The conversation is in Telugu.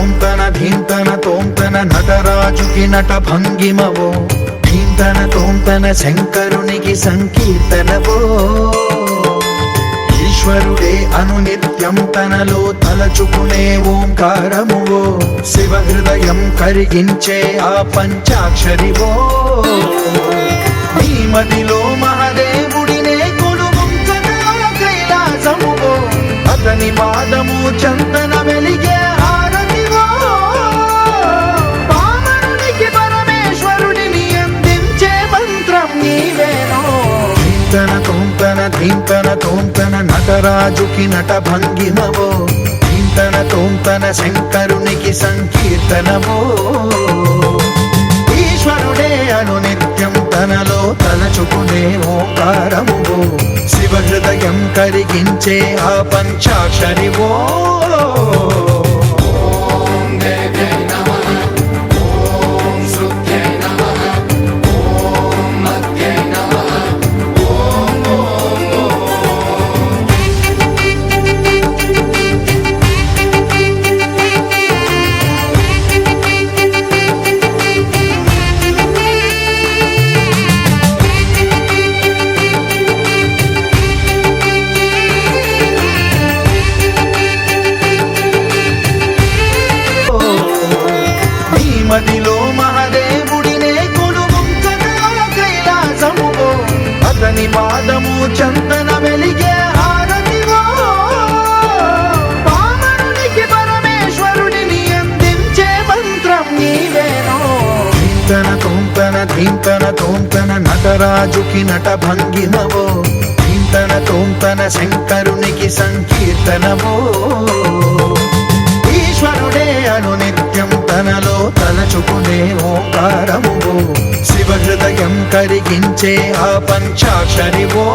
తోంతన ధీంతన తోంతన నటరాజుకి నట భంగిమవో, ధీంతన తోంతన శంకరునికి సంకీర్తనవో. ఈశ్వరుడే అనునిత్యం తనలో తలచుకునే ఓంకారమువో, శివ హృదయం కరిగించే ఆ పంచాక్షరివో. నీ మదిలో మహాదేవుడినే కొలువుంచగా కైలాసమువో, అతని పాదము చందన వెలిగే హారతివో. పామరునికి పరమేశ్వరుడిని అందించే మంత్రం నీవేనో. ధీంతన తోంతన ధీంతన తోంతన నటరాజుకి నట భంగిమవో, ధీంతన తోంతన శంకరునికి సంకీర్తనవో. ఈశ్వరుడే అనునిత్యం తనలో తలచుకునే ఓంకారమువో, శివ హృదయం కరిగించే ఆ పంచాక్షరివో. మదిలో మహాదేవుడినే కొలువుంచగా కైలాసమువో, అతని పాదము చందన వెలిగే హారతివో. పామరునికి పరమేశ్వరుడిని అందించే మంత్రం నీవేనో. ధీంతన తోంతన ధీంతన తోంతన నటరాజుకి నట భంగిమవో, ధీంతన తోంతన శంకరునికి సంకీర్తనవో. ఈశ్వరుడే అనునిత్యం తనలో తలచుకునే ఓంకారమువో, శివ హృదయం కరిగించే ఆ పంచాక్షరివో.